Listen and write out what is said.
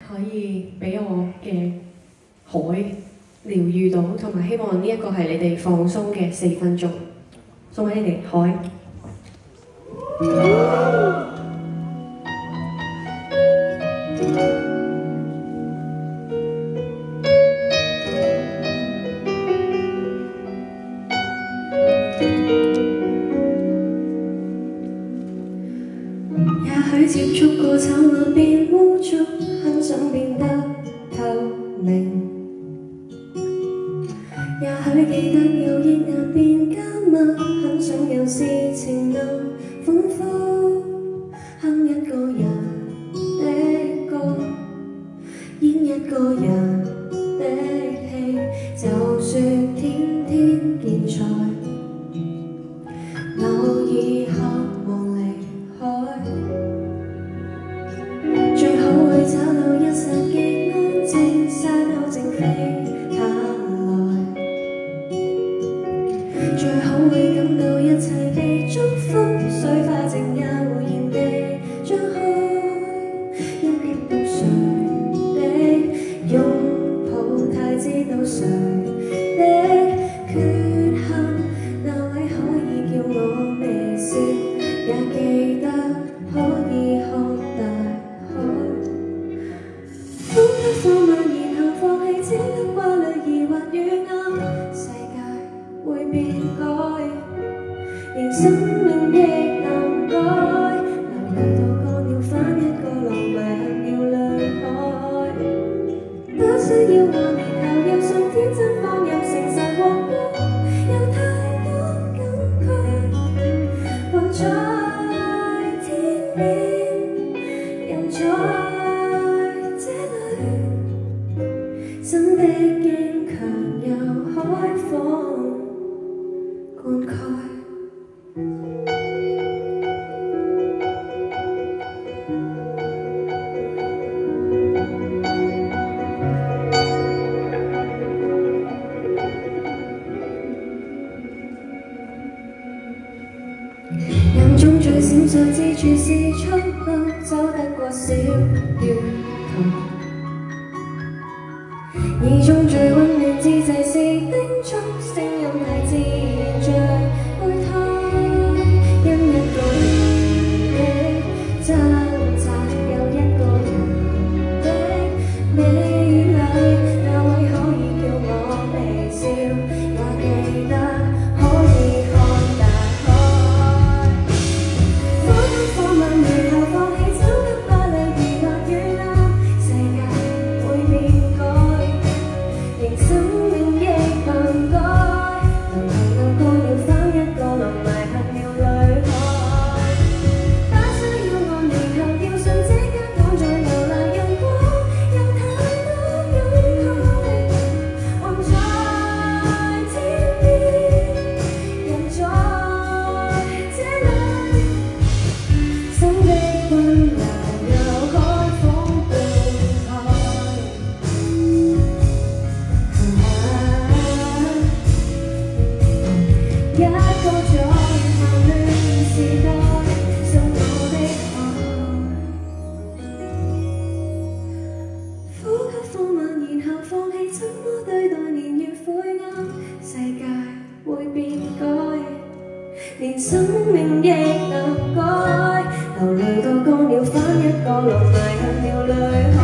可以俾我嘅海療癒到，同埋希望呢一個係你哋放鬆嘅4分鐘，送俾你哋海。也許接觸過醜惡變污糟，很想變得透明。也許記得有熱顏變加密，很想有事情能歡呼。哼一個人的歌，演一個人的戲，就算天天見彩，偶爾渴望離開。最好會找到一剎極安靜，沙丘正飛下來。最好會感到一切被祝福，水花靜也會然地張開。一見到誰的擁抱，太知道誰的缺陷，那位可以叫我微笑，也記得可以看大海。呼吸放慢，然後放棄這粒掛慮疑惑與暗，世界會變改，連生命亦能改。流淚到乾了，翻一個浪迷向了淚海。不需要5年後又信天真放任誠實和光，有太多感慨，還在天邊，人在這裏，心的堅強由海風灌溉。眼中最閃爍之處是出路，走得過小雨途。耳中最溫暖之際是叮囑，聲音太自然像胚胎。因一個人的掙扎，有一個人的美麗，那位可以叫我微笑，也記得可以看大海。呼吸放慢，然後放棄走得掛慮疑惑與暗，世界會變改，連生命亦能改。流淚到乾了，翻一個浪迷向了淚海。不需要5年後要信這間躺在流離陽光，有太多感慨，還在天邊，人在這裏，心的溫柔由海風灌溉。一個在混亂時代送我的愛。呼吸放慢，然後放棄怎麼對待年月晦暗，世界會變改，連生命亦能改。流淚到乾了，翻一個浪迷向了淚海。